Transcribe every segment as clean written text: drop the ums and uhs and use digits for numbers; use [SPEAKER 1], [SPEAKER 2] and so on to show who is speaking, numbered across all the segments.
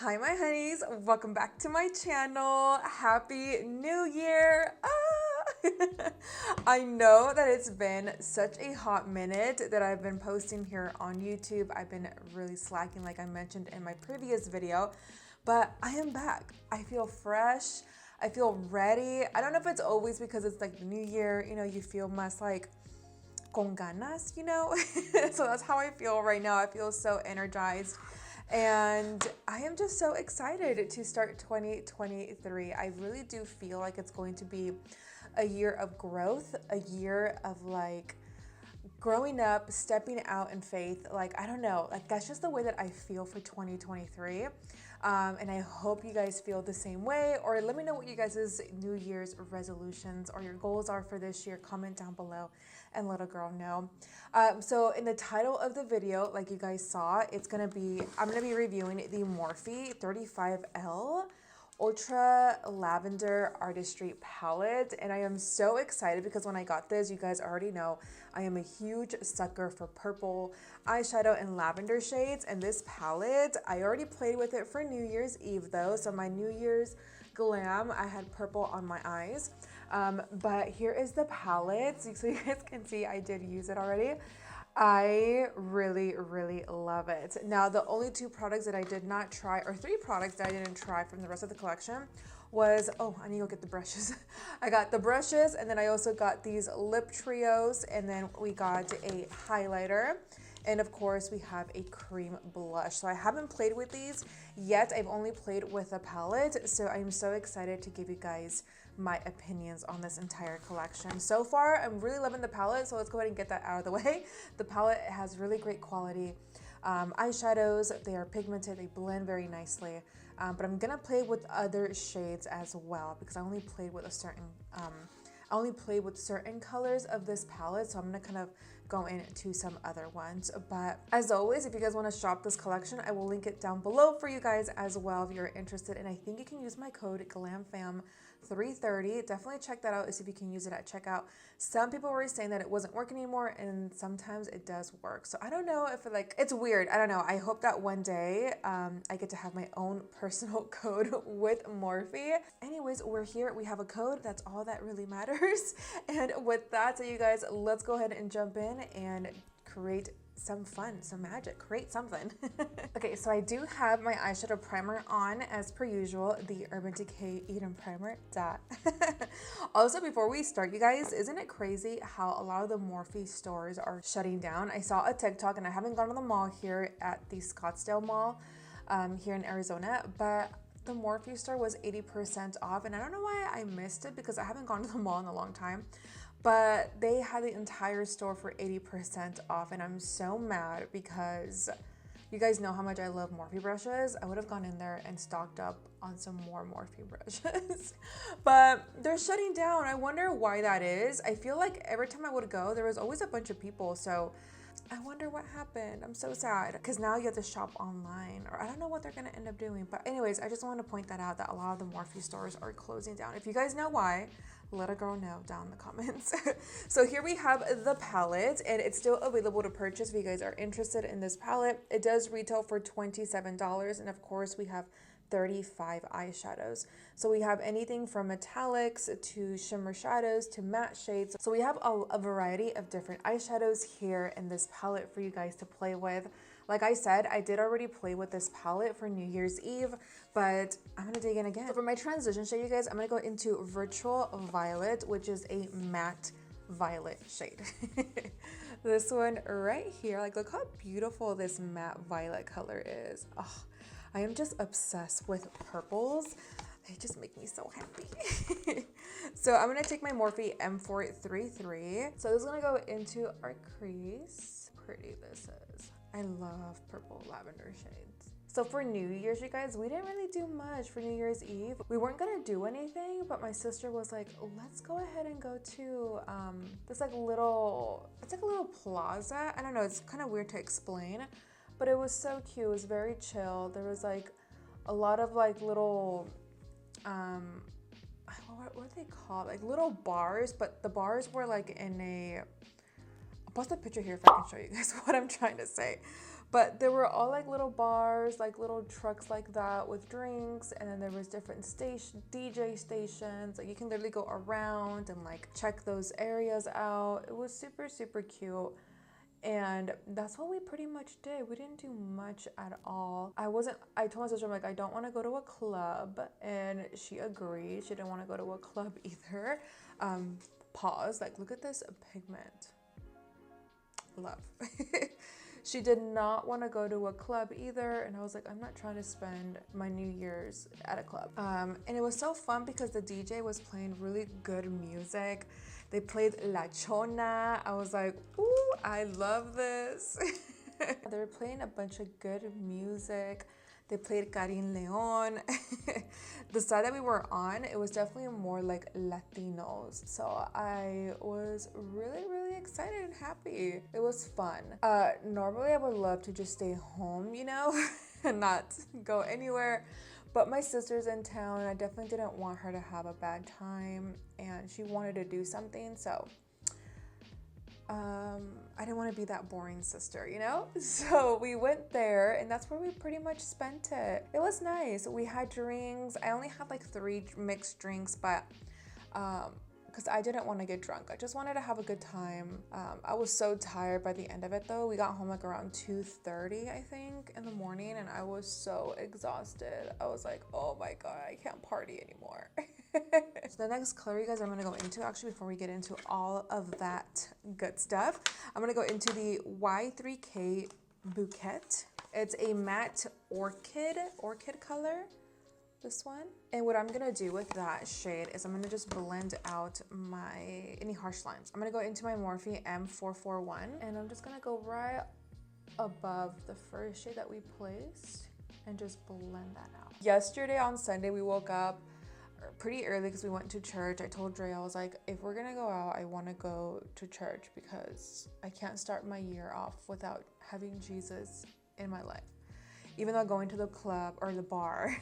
[SPEAKER 1] Hi my honeys, welcome back to my channel. Happy New Year. I know that it's been such a hot minute that I've been posting here on YouTube. I've been really slacking like I mentioned in my previous video, but I am back. I feel fresh. I feel ready. I don't know if it's always because it's like the new year, you know, you feel más like con ganas, you know? So that's how I feel right now. I feel so energized. And I am just so excited to start 2023. I really do feel like it's going to be a year of growth, a year of like growing up, stepping out in faith. Like, I don't know, like that's just the way that I feel for 2023. And I hope you guys feel the same way, or let me know what you guys' New Year's resolutions or your goals are for this year. Comment down below and let a girl know. So in the title of the video, like you guys saw, I'm gonna be reviewing the Morphe 35L Ultra Lavender Artistry palette, and I am so excited because when I got this, you guys already know I am a huge sucker for purple eyeshadow and lavender shades, and this palette, I already played with it for New Year's Eve though, so my New Year's glam, I had purple on my eyes, but here is the palette, so you guys can see I did use it already. I really, really love it. Now, the only two products that I did not try, or three products that I didn't try from the rest of the collection was, oh, I need to go get the brushes. I got the brushes, and then I also got these lip trios, and then we got a highlighter. And of course, we have a cream blush. So I haven't played with these yet. I've only played with a palette. So I'm so excited to give you guys my opinions on this entire collection. So far, I'm really loving the palette. So let's go ahead and get that out of the way. The palette has really great quality eyeshadows. They are pigmented. They blend very nicely. But I'm gonna play with other shades as well because I only played with certain colors of this palette, so I'm gonna kind of go into some other ones. But as always, if you guys want to shop this collection, I will link it down below for you guys as well if you're interested. And I think you can use my code GLAMFAM330. Definitely check that out and see if you can use it at checkout. Some people were saying that it wasn't working anymore, and sometimes it does work. So I don't know if it's weird. I don't know. I hope that one day I get to have my own personal code with Morphe. Anyways, we're here. We have a code. That's all that really matters. And with that, so you guys, let's go ahead and jump in and create some fun, some magic, create something. Okay, so I do have my eyeshadow primer on as per usual, the Urban Decay Eden Primer. Also, before we start, you guys, isn't it crazy how a lot of the Morphe stores are shutting down? I saw a TikTok, and I haven't gone to the mall here at the Scottsdale Mall here in Arizona, but the Morphe store was 80% off, and I don't know why I missed it because I haven't gone to the mall in a long time. But they had the entire store for 80% off, and I'm so mad because you guys know how much I love Morphe brushes. I would have gone in there and stocked up on some more Morphe brushes. But they're shutting down. I wonder why that is. I feel like every time I would go, there was always a bunch of people, so I wonder what happened. I'm so sad because now you have to shop online, or I don't know what they're gonna end up doing. But anyways, I just want to point that out, that a lot of the Morphe stores are closing down. If you guys know why, let a girl know down in the comments. So here we have the palette, and it's still available to purchase if you guys are interested in this palette. It does retail for $27, and of course we have 35 eyeshadows. So we have anything from metallics to shimmer shadows to matte shades. So we have a variety of different eyeshadows here in this palette for you guys to play with. Like I said, I did already play with this palette for New Year's Eve, but I'm gonna dig in again. So for my transition shade, you guys, I'm gonna go into Virtual Violet, which is a matte violet shade. This one right here, like look how beautiful this matte violet color is. Oh, I am just obsessed with purples. They just make me so happy. So I'm gonna take my Morphe M433. So this is gonna go into our crease. Pretty this is. I love purple lavender shades. So for New Year's, you guys, we didn't really do much for New Year's Eve. We weren't gonna do anything, but my sister was like, let's go ahead and go to this like little, it's like a little plaza. I don't know, it's kind of weird to explain, but it was so cute. It was very chill. There was like a lot of like little, what are they called? Like little bars, but the bars were like in a, I'll post a picture here if I can show you guys what I'm trying to say. But there were all like little bars, like little trucks like that with drinks, and then there was different DJ stations. Like you can literally go around and like check those areas out. It was super, super cute. And that's what we pretty much did. We didn't do much at all. I told my sister, I'm like, I don't want to go to a club. And she agreed. She didn't want to go to a club either. Pause. Like, look at this pigment. Love. She did not want to go to a club either. And I was like, I'm not trying to spend my New Year's at a club. And it was so fun because the DJ was playing really good music. They played La Chona. I was like, ooh, I love this. They were playing a bunch of good music. They played Karin Leon. The side that we were on, it was definitely more like Latinos. So I was really, really excited and happy. It was fun. Normally I would love to just stay home, you know, and not go anywhere. But my sister's in town. I definitely didn't want her to have a bad time, and she wanted to do something. So I didn't want to be that boring sister, you know? So we went there, and that's where we pretty much spent it. It was nice. We had drinks. I only had like 3 mixed drinks, but because I didn't want to get drunk. I just wanted to have a good time. I was so tired by the end of it though. We got home like around 2:30, I think, in the morning, and I was so exhausted. I was like, oh my God, I can't party anymore. So the next color, you guys, I'm gonna go into, actually before we get into all of that good stuff, I'm gonna go into the Y3K Bouquet. It's a matte orchid color, this one. And what I'm gonna do with that shade is I'm gonna just blend out any harsh lines. I'm gonna go into my Morphe M441, and I'm just gonna go right above the first shade that we placed and just blend that out. Yesterday on Sunday, we woke up pretty early because we went to church. I told Dre, I was like, if we're gonna go out, I want to go to church because I can't start my year off without having Jesus in my life. Even though going to the club or the bar,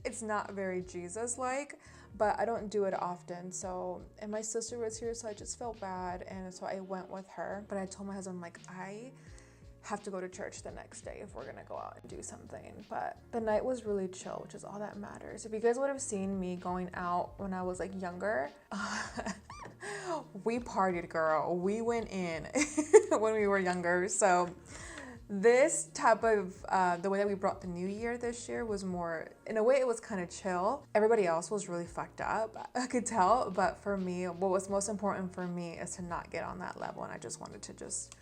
[SPEAKER 1] it's not very Jesus-like, but I don't do it often. So, and my sister was here, so I just felt bad, and so I went with her. But I told my husband, like, I have to go to church the next day if we're gonna go out and do something. But the night was really chill, which is all that matters. If you guys would have seen me going out when I was like younger, we partied, girl. We went in when we were younger. So this type of, the way that we brought the new year this year was more, in a way it was kind of chill. Everybody else was really fucked up, I could tell. But for me, what was most important for me is to not get on that level. And I just wanted to just,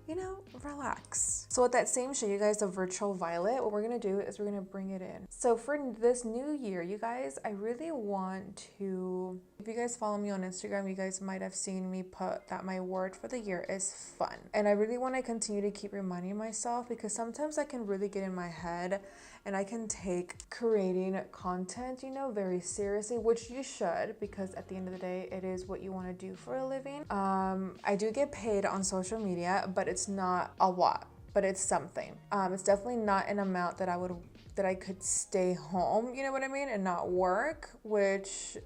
[SPEAKER 1] you know, relax. So with that same shade, you guys, the Virtual Violet, what we're gonna do is we're gonna bring it in. So for this new year, you guys, I really want to, if you guys follow me on Instagram, you guys might have seen me put that my word for the year is fun. And I really want to continue to keep reminding myself, because sometimes I can really get in my head and I can take creating content, you know, very seriously, which you should, because at the end of the day, it is what you want to do for a living. I do get paid on social media, but it's not a lot, but it's something. It's definitely not an amount that I could stay home, you know what I mean, and not work, which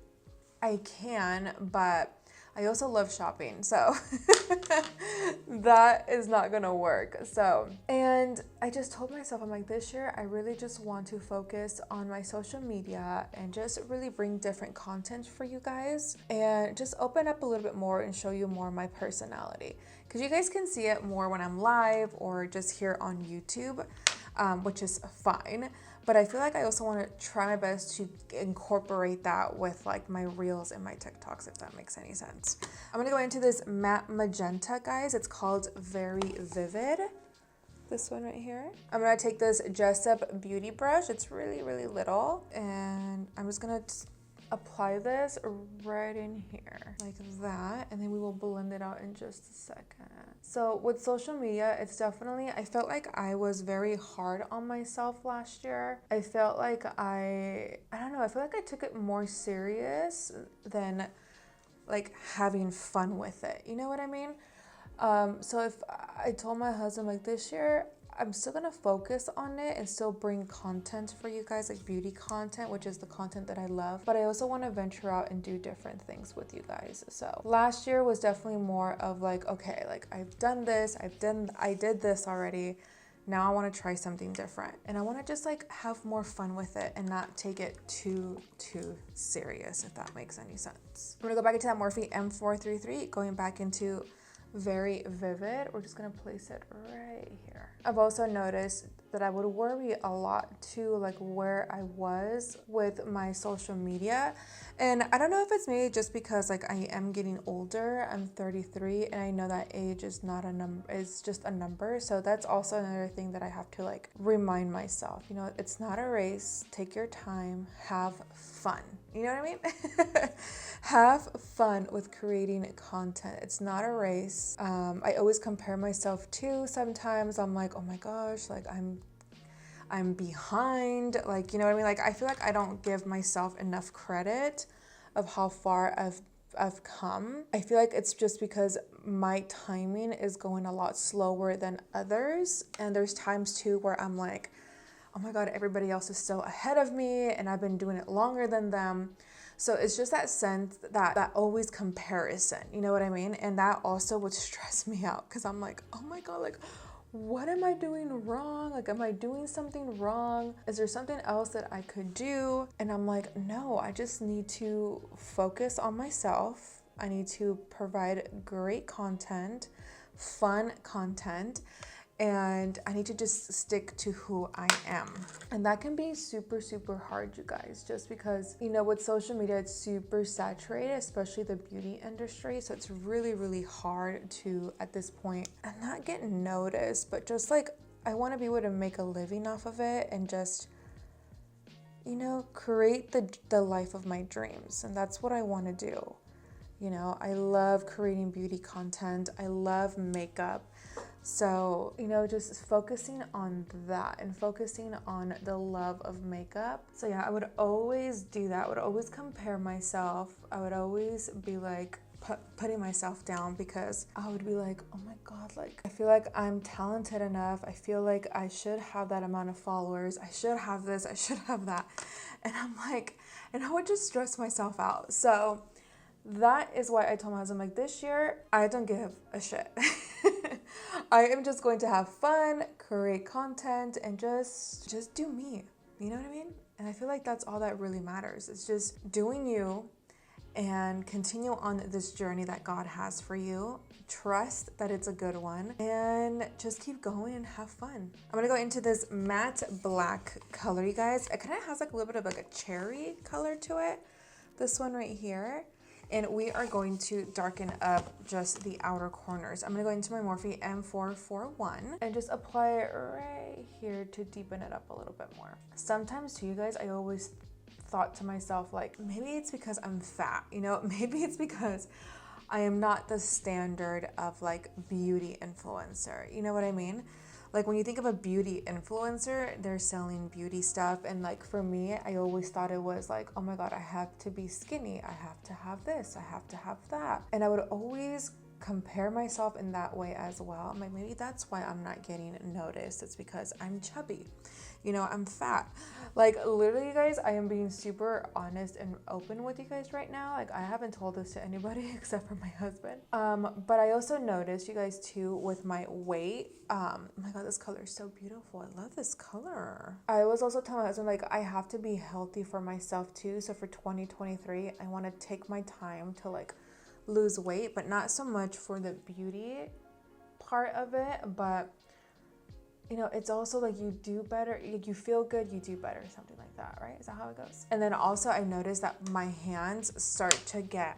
[SPEAKER 1] I can, but I also love shopping, so that is not gonna work. So, and I just told myself, I'm like, this year I really just want to focus on my social media and just really bring different content for you guys and just open up a little bit more and show you more of my personality, because you guys can see it more when I'm live or just here on YouTube, which is fine. But I feel like I also want to try my best to incorporate that with like my reels and my TikToks, if that makes any sense. I'm gonna go into this matte magenta, guys. It's called Very Vivid. This one right here. I'm gonna take this Jessup beauty brush. It's really, really little. And I'm just gonna apply this right in here like that, and then we will blend it out in just a second. So with social media, it's definitely, I felt like I was very hard on myself last year. I felt like I don't know, I feel like I took it more serious than like having fun with it, you know what I mean? So if I told my husband, like, this year I'm still gonna focus on it and still bring content for you guys, like beauty content, which is the content that I love, but I also want to venture out and do different things with you guys. So last year was definitely more of like, okay, like I've done this, I did this already. now I want to try something different, and I want to just like have more fun with it and not take it too serious, if that makes any sense. I'm gonna go back into that Morphe M433, going back into very vivid. We're just gonna place it right here. I've also noticed that I would worry a lot too, like where I was with my social media. And I don't know if it's maybe just because like I am getting older. I'm 33, and I know that age is not a number, it's just a number. So that's also another thing that I have to like remind myself, you know, it's not a race. Take your time, have fun. You know what I mean? Have fun with creating content. It's not a race. I always compare myself to, sometimes I'm like, oh my gosh, like I'm behind, like, you know what I mean? Like, I feel like I don't give myself enough credit of how far I've come. I feel like it's just because my timing is going a lot slower than others. And there's times too where I'm like, oh my God, everybody else is still ahead of me and I've been doing it longer than them. So it's just that sense, that always comparison, you know what I mean? And that also would stress me out, because I'm like, oh my God, like, what am I doing wrong? Like, am I doing something wrong? Is there something else that I could do? And I'm like, no, I just need to focus on myself. I need to provide great content, fun content, and I need to just stick to who I am. And that can be super hard, you guys, just because, you know, with social media, it's super saturated, especially the beauty industry. So it's really hard to, at this point, and not get noticed, but just like, I want to be able to make a living off of it and just, you know, create the life of my dreams. And that's what I want to do. You know, I love creating beauty content. I love makeup. So, you know, just focusing on that and focusing on the love of makeup. So yeah, I would always do that. I would always compare myself. I would always be like putting myself down, because I would be like, oh my God, like, I feel like I'm talented enough. I feel like I should have that amount of followers. I should have this, I should have that. And I'm like, and I would just stress myself out. So that is why I told my husband, like, this year, I don't give a shit. I am just going to have fun, create content, and just do me. You know what I mean? And I feel like that's all that really matters. It's just doing you and continue on this journey that God has for you. Trust that it's a good one, and just keep going and have fun. I'm gonna go into this matte black color, you guys. It kind of has like a little bit of like a cherry color to it. This one right here. And we are going to darken up just the outer corners. I'm gonna go into my Morphe M441 and just apply it right here to deepen it up a little bit more. Sometimes too, you guys, I always thought to myself, like, maybe it's because I'm fat, you know? Maybe it's because I am not the standard of like beauty influencer. You know what I mean? Like, when you think of a beauty influencer, they're selling beauty stuff. And like, for me, I always thought it was like, oh my God, I have to be skinny. I have to have this. I have to have that. And I would always compare myself in that way as well. I'm like, maybe that's why I'm not getting noticed. It's because I'm chubby. You know, I'm fat. Like, literally, you guys, I am being super honest and open with you guys right now. Like, I haven't told this to anybody except for my husband. But I also noticed, you guys, too, with my weight. Oh my God, this color is so beautiful. I love this color. I was also telling my husband, like, I have to be healthy for myself too. So for 2023, I want to take my time to like lose weight, but not so much for the beauty part of it, but you know, it's also like you do better, you feel good, you do better, something like that, right? Is that how it goes? And then also I noticed that my hands start to get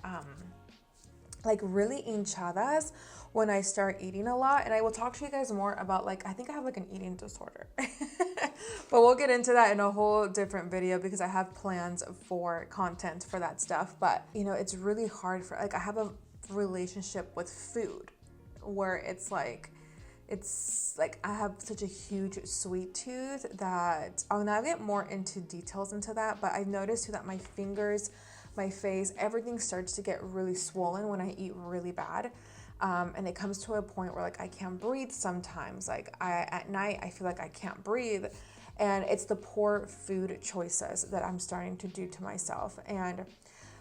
[SPEAKER 1] like really hinchadas when I start eating a lot. And I will talk to you guys more about, like, I think I have like an eating disorder. But we'll get into that in a whole different video, because I have plans for content for that stuff. But you know, it's really hard for, like, I have a relationship with food where it's like I have such a huge sweet tooth that I'll now get more into details into that. But I noticed too that my fingers, my face, everything starts to get really swollen when I eat really bad. And it comes to a point where like I can't breathe sometimes. Like at night, I feel like I can't breathe. And it's the poor food choices that I'm starting to do to myself. And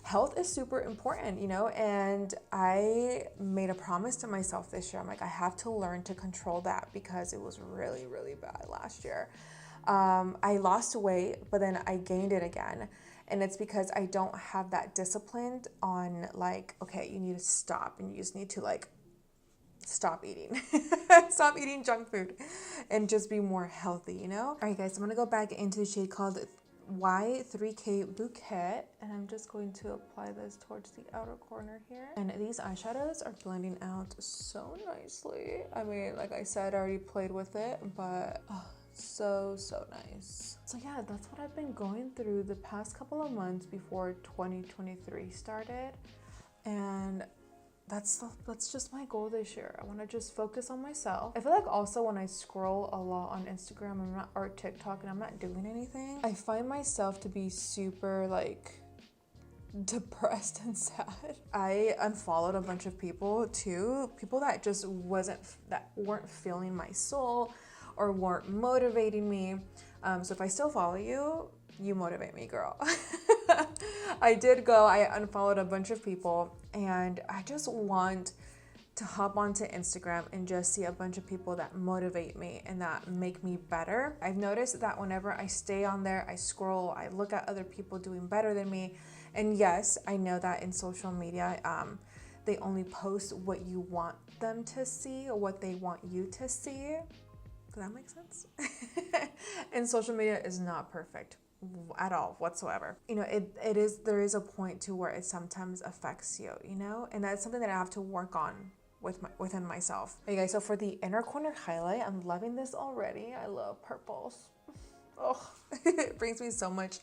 [SPEAKER 1] health is super important, you know, and I made a promise to myself this year. I'm like, I have to learn to control that because it was really, really bad last year. I lost weight, but then I gained it again. And it's because I don't have that discipline on like, okay, you need to stop and you just need to like stop eating. Stop eating junk food and just be more healthy, you know? All right, guys, I'm gonna go back into the shade called Y3K Bouquet, and I'm just going to apply this towards the outer corner here. And these eyeshadows are blending out so nicely. I mean, like I said, I already played with it, but so nice. So yeah, that's what I've been going through the past couple of months before 2023 started, and that's just my goal this year. I want to just focus on myself. I feel like also when I scroll a lot on Instagram or TikTok and I'm not doing anything, I find myself to be super like depressed and sad. I unfollowed a bunch of people too, people that just weren't feeling my soul or weren't motivating me. So if I still follow you, you motivate me, girl. I unfollowed a bunch of people, and I just want to hop onto Instagram and just see a bunch of people that motivate me and that make me better. I've noticed that whenever I stay on there, I scroll, I look at other people doing better than me. And yes, I know that in social media, they only post what you want them to see or what they want you to see. Does that make sense? And social media is not perfect at all whatsoever. You know, there is a point to where it sometimes affects you, you know, and that's something that I have to work on within myself. Okay, guys, so for the inner corner highlight, I'm loving this already. I love purples. Oh, it brings me so much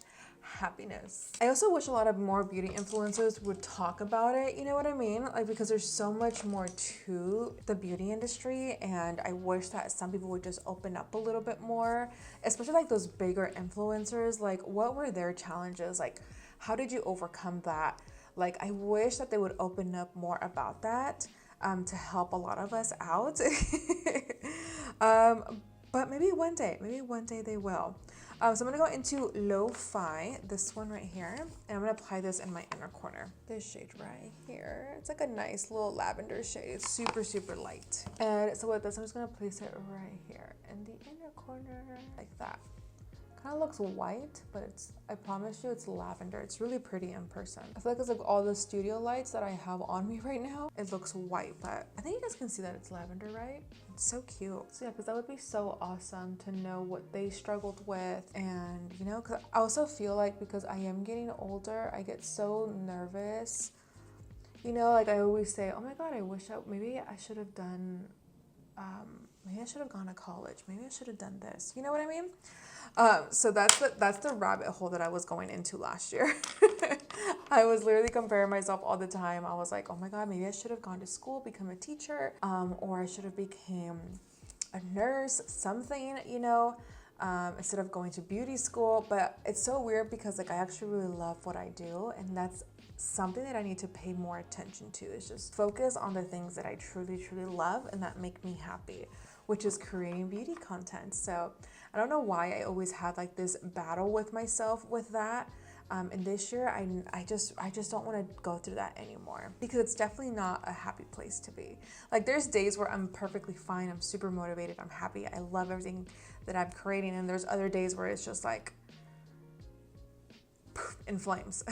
[SPEAKER 1] happiness. I also wish a lot of more beauty influencers would talk about it, you know what I mean? Like, because there's so much more to the beauty industry, and I wish that some people would just open up a little bit more, especially like those bigger influencers. Like, what were their challenges? Like, how did you overcome that? Like, I wish that they would open up more about that to help a lot of us out. But maybe one day they will. So I'm gonna go into Lo-Fi, this one right here, and I'm gonna apply this in my inner corner. This shade right here, it's like a nice little lavender shade. It's super light. And so with this, I'm just gonna place it right here in the inner corner, like that. Kind of looks white, but I promise you it's lavender. It's really pretty in person. I feel like it's like all the studio lights that I have on me right now, it looks white, but I think you guys can see that it's lavender, right? It's so cute. So yeah, because that would be so awesome to know what they struggled with. And you know, because I also feel like because I am getting older, I get so nervous. You know, like I always say, oh my God, I wish maybe I should have done, maybe I should have gone to college. Maybe I should have done this. You know what I mean? So that's the rabbit hole that I was going into last year. I was literally comparing myself all the time. I was like, oh my God, maybe I should have gone to school, become a teacher, or I should have became a nurse, something, you know, instead of going to beauty school. But it's so weird because like I actually really love what I do, and that's something that I need to pay more attention to, is just focus on the things that I truly love and that make me happy, which is creating beauty content. So I don't know why I always had like this battle with myself with that. And this year, I just don't want to go through that anymore, because it's definitely not a happy place to be. Like there's days where I'm perfectly fine, I'm super motivated, I'm happy, I love everything that I'm creating. And there's other days where it's just like poof, in flames.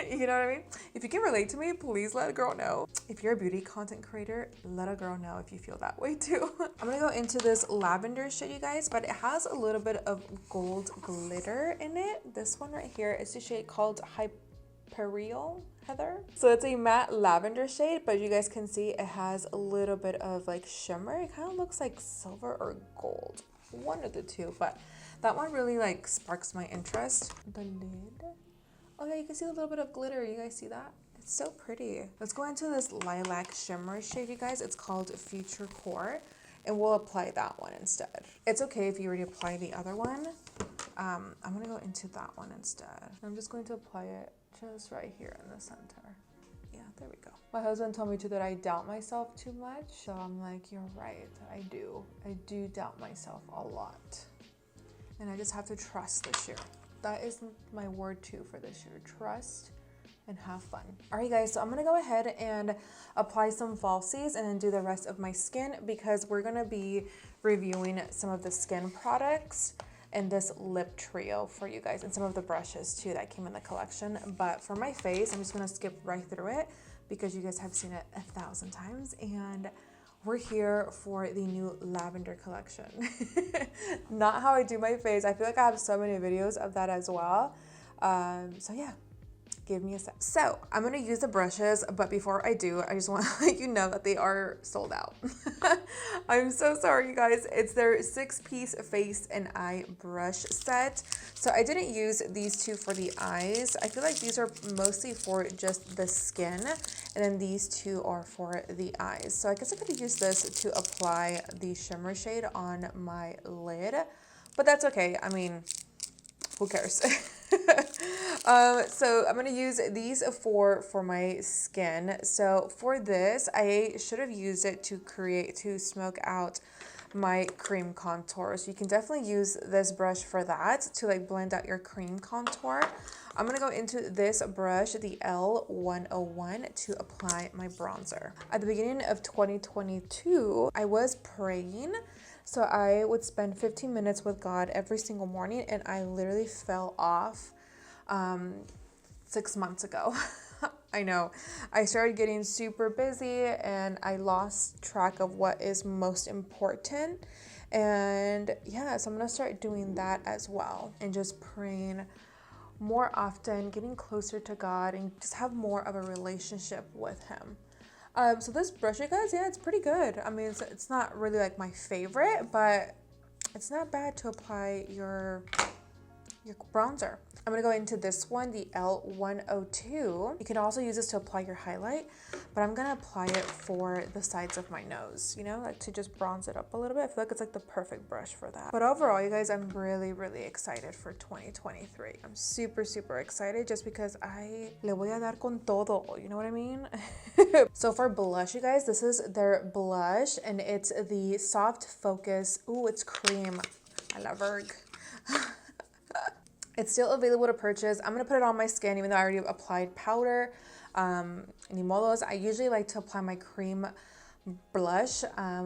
[SPEAKER 1] You know what I mean? If you can relate to me, please let a girl know. If you're a beauty content creator, let a girl know if you feel that way too. I'm gonna go into this lavender shade, you guys, but it has a little bit of gold glitter in it. This one right here is the shade called Hyperial Heather. So it's a matte lavender shade, but you guys can see it has a little bit of like shimmer. It kind of looks like silver or gold, one of the two, but that one really like sparks my interest. The lid. Oh yeah, you can see a little bit of glitter. You guys see that? It's so pretty. Let's go into this lilac shimmer shade, you guys. It's called Future Core, and we'll apply that one instead. It's okay if you already apply the other one. I'm gonna go into that one instead. I'm just going to apply it just right here in the center. Yeah, there we go. My husband told me too that I doubt myself too much, so I'm like, you're right, I do doubt myself a lot. And I just have to trust this year. That is my word too for this year. Trust and have fun. All right, guys, so I'm gonna go ahead and apply some falsies and then do the rest of my skin because we're gonna be reviewing some of the skin products and this lip trio for you guys and some of the brushes too that came in the collection. But for my face, I'm just gonna skip right through it because you guys have seen it 1,000 times, and we're here for the new lavender collection. Not how I do my face. I feel like I have so many videos of that as well. So yeah, give me a sec. So I'm gonna use the brushes, but before I do, I just want to let you know that they are sold out. I'm so sorry, you guys. It's their 6-piece face and eye brush set. So I didn't use these two for the eyes. I feel like these are mostly for just the skin, and then these two are for the eyes. So I guess I'm gonna use this to apply the shimmer shade on my lid, but that's okay. I mean, who cares? So I'm gonna use these for my skin. So for this, I should have used it to smoke out my cream contour. So you can definitely use this brush for that, to like blend out your cream contour. I'm gonna go into this brush, the L101, to apply my bronzer. At the beginning of 2022, I was praying. So I would spend 15 minutes with God every single morning, and I literally fell off 6 months ago. I know. I started getting super busy and I lost track of what is most important. And yeah, so I'm gonna start doing that as well and just praying more often, getting closer to God, and just have more of a relationship with Him. So this brush, you guys, yeah, it's pretty good. I mean, it's not really like my favorite, but it's not bad to apply your bronzer. I'm gonna go into this one, the L102. You can also use this to apply your highlight, but I'm gonna apply it for the sides of my nose, you know, like to just bronze it up a little bit. I feel like it's like the perfect brush for that. But overall, you guys, I'm really, really excited for 2023. I'm super, super excited just because I le voy a dar con todo, you know what I mean? So for blush, you guys, this is their blush, and it's the Soft Focus. Ooh, it's cream. I love Erg. It's still available to purchase. I'm gonna put it on my skin even though I already applied powder. Ni modos. I usually like to apply my cream blush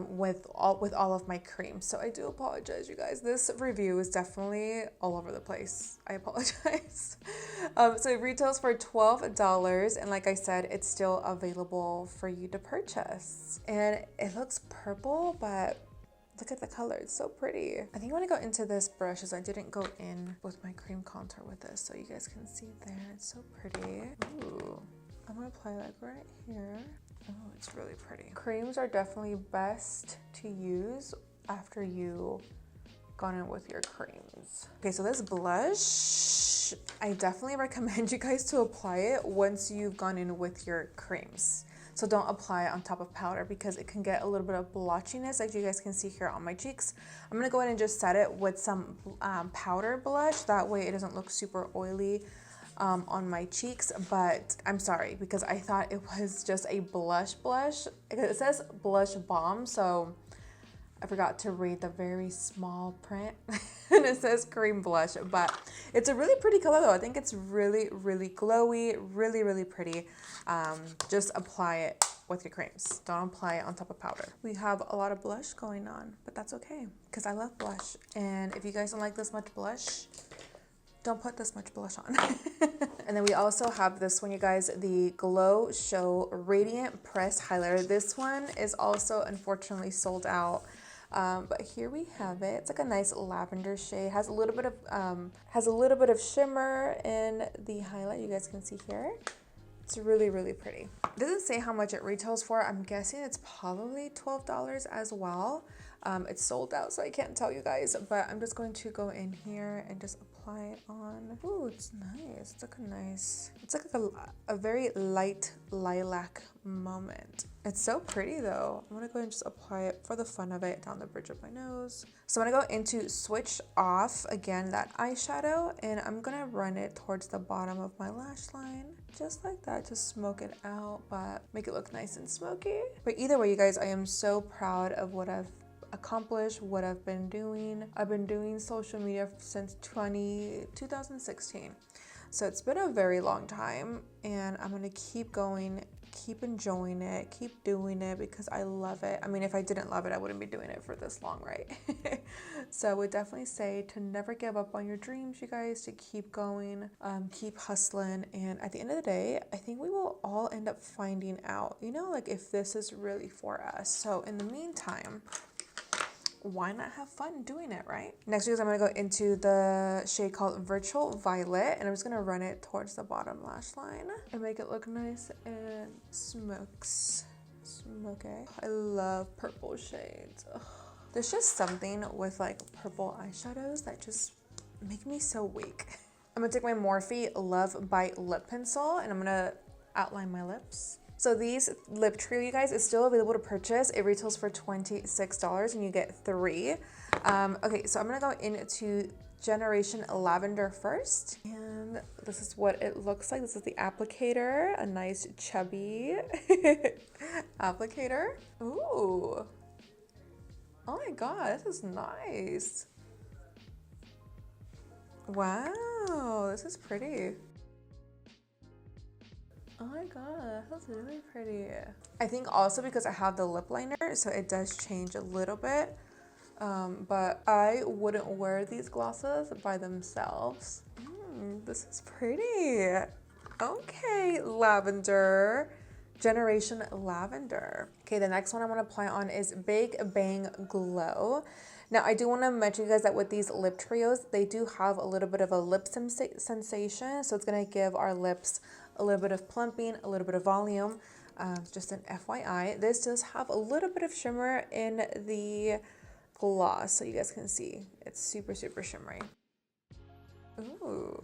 [SPEAKER 1] with all of my cream. So I do apologize, you guys. This review is definitely all over the place. I apologize. So it retails for $12, and like I said, it's still available for you to purchase. And it looks purple, but look at the color, it's so pretty. I think I want to go into this brush as I didn't go in with my cream contour with this, so you guys can see there. It's so pretty. Ooh, I'm gonna apply like right here. Oh, it's really pretty. Creams are definitely best to use after you gone in with your creams. Okay, so this blush, I definitely recommend you guys to apply it once you've gone in with your creams. So don't apply it on top of powder because it can get a little bit of blotchiness, like you guys can see here on my cheeks. I'm gonna go in and just set it with some powder blush. That way it doesn't look super oily on my cheeks. But I'm sorry, because I thought it was just a blush. It says blush balm, so I forgot to read the very small print and it says cream blush, but it's a really pretty color though. I think it's really, really glowy, really, really pretty. Just apply it with your creams. Don't apply it on top of powder. We have a lot of blush going on, but that's okay because I love blush. And if you guys don't like this much blush, don't put this much blush on. And then we also have this one, you guys, the Glow Show Radiant Press Highlighter. This one is also unfortunately sold out. But here we have it. It's like a nice lavender shade. Has a little bit of shimmer in the highlight. You guys can see here. It's really, really pretty. It doesn't say how much it retails for. I'm guessing it's probably $12 as well. It's sold out, so I can't tell you guys, but I'm just going to go in here and just apply it on. Ooh, it's nice. It's like a very light lilac moment. It's so pretty though. I'm gonna go and just apply it for the fun of it down the bridge of my nose. So I'm gonna go into Switch Off, again, that eyeshadow, and I'm gonna run it towards the bottom of my lash line, just like that, to smoke it out, but make it look nice and smoky. But either way, you guys, I am so proud of what I've accomplished, what I've been doing. I've been doing social media since 2016. So it's been a very long time, and I'm gonna keep going, keep enjoying it, keep doing it because I love it. I mean, if I didn't love it, I wouldn't be doing it for this long, right? So I would definitely say to never give up on your dreams, you guys, to keep going, keep hustling. And at the end of the day, I think we will all end up finding out, you know, like if this is really for us. So in the meantime, why not have fun doing it, right? Next, I'm gonna go into the shade called Virtual Violet, and I'm just gonna run it towards the bottom lash line and make it look nice and smoky. I love purple shades. Ugh. There's just something with like purple eyeshadows that just make me so weak. I'm gonna take my Morphe Love Bite lip pencil and I'm gonna outline my lips. So these lip trio, you guys, is still available to purchase. It retails for $26 and you get 3. Okay, so I'm gonna go into Generation Lavender first. And this is what it looks like. This is the applicator, a nice chubby applicator. Ooh. Oh my God, this is nice. Wow, this is pretty. Oh my God, that's really pretty. I think also because I have the lip liner, so it does change a little bit. But I wouldn't wear these glosses by themselves. This is pretty. Okay, lavender. Generation Lavender. Okay, the next one I'm gonna apply on is Big Bang Glow. Now, I do want to mention, you guys, that with these lip trios, they do have a little bit of a lip sensation. So it's going to give our lips a little bit of plumping, a little bit of volume. Just an FYI. This does have a little bit of shimmer in the gloss, so you guys can see. It's super, super shimmery. Ooh.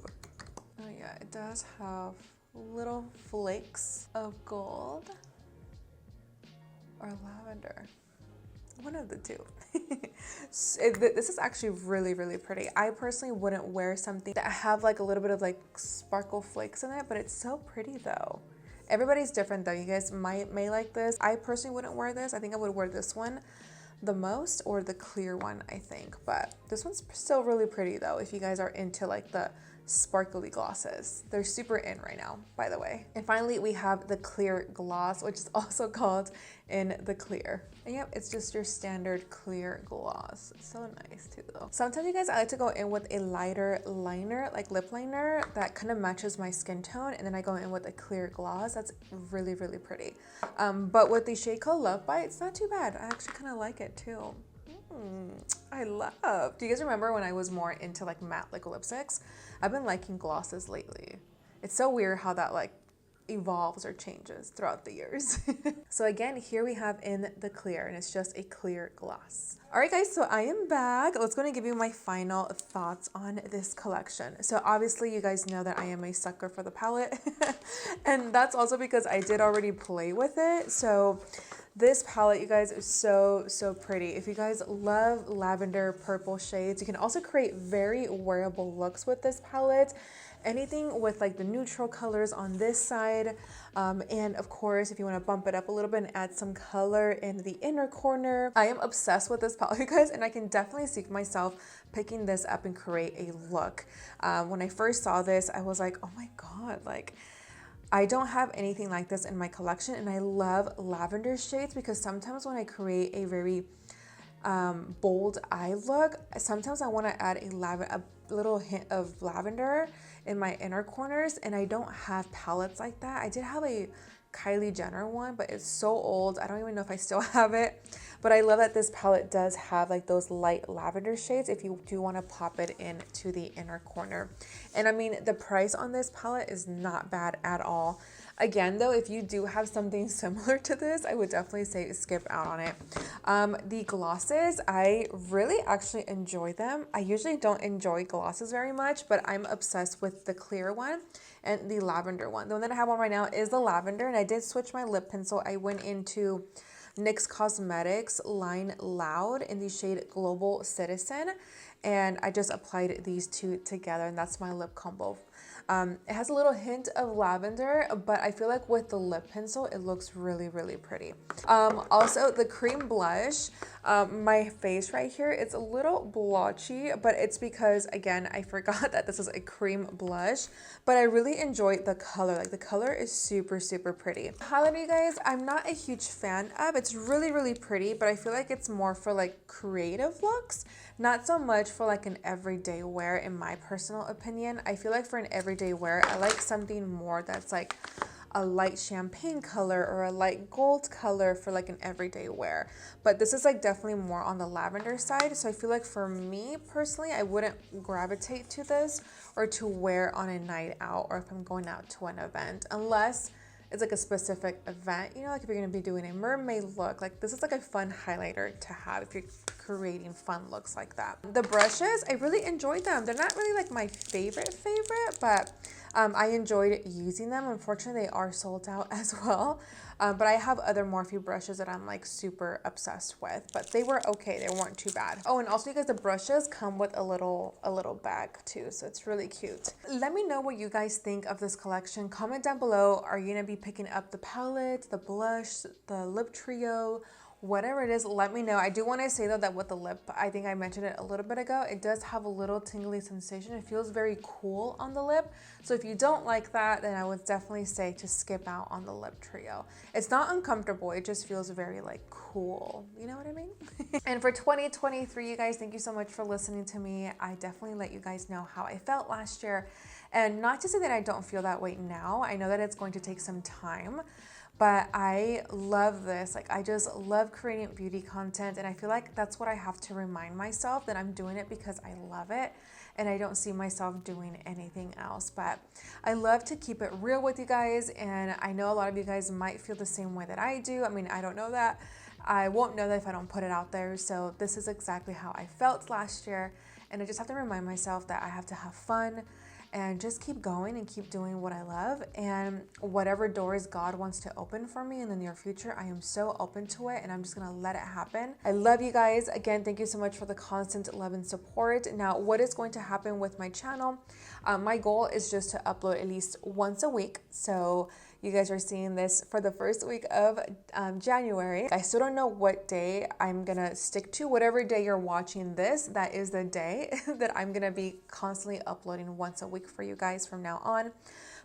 [SPEAKER 1] Oh yeah, it does have little flakes of gold or lavender. One of the two. This is actually really, really pretty. I personally wouldn't wear something that have like a little bit of like sparkle flakes in it, but it's so pretty though. Everybody's different though. You guys may like this. I personally wouldn't wear this. I think I would wear this one the most, or the clear one, I think. But this one's still really pretty though, if you guys are into like the sparkly glosses. They're super in right now, by the way. And finally, we have the clear gloss, which is also called In the Clear. And yep, it's just your standard clear gloss. It's so nice too though. Sometimes, you guys, I like to go in with a lighter liner, like lip liner, that kind of matches my skin tone, and then I go in with a clear gloss. That's really, really pretty. But with the shade called Love Bite, it's not too bad. I actually kind of like it too. I love. Do you guys remember when I was more into like matte liquid lipsticks? I've been liking glosses lately. It's so weird how that like evolves or changes throughout the years. So again, here we have In the Clear, and it's just a clear gloss. All right, guys, so I am back. Let's go and give you my final thoughts on this collection. So obviously, you guys know that I am a sucker for the palette, and that's also because I did already play with it. So this palette, you guys, is so, so pretty. If you guys love lavender purple shades, you can also create very wearable looks with this palette. Anything with like the neutral colors on this side. And of course, if you want to bump it up a little bit and add some color in the inner corner. I am obsessed with this palette, you guys, and I can definitely see myself picking this up and create a look. When I first saw this, I was like, oh my God, like, I don't have anything like this in my collection, and I love lavender shades because sometimes when I create a very bold eye look, sometimes I want to add a little hint of lavender in my inner corners, and I don't have palettes like that. I did have a Kylie Jenner one, but it's so old. I don't even know if I still have it, but I love that this palette does have like those light lavender shades if you do want to pop it into the inner corner. And I mean, the price on this palette is not bad at all. Again, though, if you do have something similar to this, I would definitely say skip out on it. The glosses, I really actually enjoy them. I usually don't enjoy glosses very much, but I'm obsessed with the clear one and the lavender one. The one that I have on right now is the lavender, and I did switch my lip pencil. I went into NYX Cosmetics Line Loud in the shade Global Citizen, and I just applied these two together, and that's my lip combo. It has a little hint of lavender, but I feel like with the lip pencil, it looks really, really pretty. Also, the cream blush, My face right here, it's a little blotchy, but it's because, again, I forgot that this is a cream blush, but I really enjoy the color. Like, the color is super, super pretty. Highlighter, you guys, I'm not a huge fan of. It's really, really pretty, but I feel like it's more for like creative looks, not so much for like an everyday wear, in my personal opinion. I feel like for an everyday wear, I like something more that's like a light champagne color or a light gold color for like an everyday wear. But this is like definitely more on the lavender side. So I feel like for me personally, I wouldn't gravitate to this or to wear on a night out or if I'm going out to an event, unless it's like a specific event, you know, like if you're gonna be doing a mermaid look, like this is like a fun highlighter to have if you're creating fun looks like that. The brushes, I really enjoyed them. They're not really like my favorite, but I enjoyed using them. Unfortunately, they are sold out as well. But I have other Morphe brushes that I'm like super obsessed with, but they were okay. They weren't too bad. Oh, and also you guys, the brushes come with a little bag too, so it's really cute. Let me know what you guys think of this collection. Comment down below. Are you gonna be picking up the palette, the blush, the lip trio? Whatever it is, let me know. I do want to say though that with the lip, I think I mentioned it a little bit ago, it does have a little tingly sensation. It feels very cool on the lip. So if you don't like that, then I would definitely say to skip out on the lip trio. It's not uncomfortable, it just feels very like cool. You know what I mean? And for 2023, you guys, thank you so much for listening to me. I definitely let you guys know how I felt last year. And not to say that I don't feel that way now. I know that it's going to take some time. But I love this. Like, I just love creating beauty content, and I feel like that's what I have to remind myself, that I'm doing it because I love it and I don't see myself doing anything else. But I love to keep it real with you guys, and I know a lot of you guys might feel the same way that I do. I mean, I don't know that. I won't know that if I don't put it out there. So this is exactly how I felt last year, and I just have to remind myself that I have to have fun and just keep going and keep doing what I love, and whatever doors God wants to open for me in the near future, I am so open to it and I'm just gonna let it happen. I love you guys. Again, thank you so much for the constant love and support. Now, what is going to happen with my channel? My goal is just to upload at least once a week. So you guys are seeing this for the first week of January. I still don't know what day I'm gonna stick to. Whatever day you're watching this, that is the day that I'm gonna be constantly uploading once a week for you guys from now on.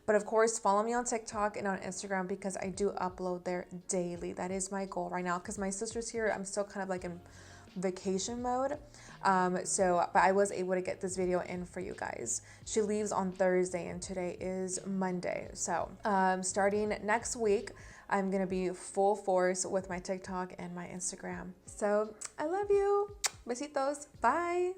[SPEAKER 1] But of course, follow me on TikTok and on Instagram because I do upload there daily. That is my goal right now because my sister's here. I'm still kind of like in vacation mode. But I was able to get this video in for you guys. She leaves on Thursday and today is Monday. So starting next week, I'm gonna be full force with my TikTok and my Instagram. So I love you. Besitos. Bye.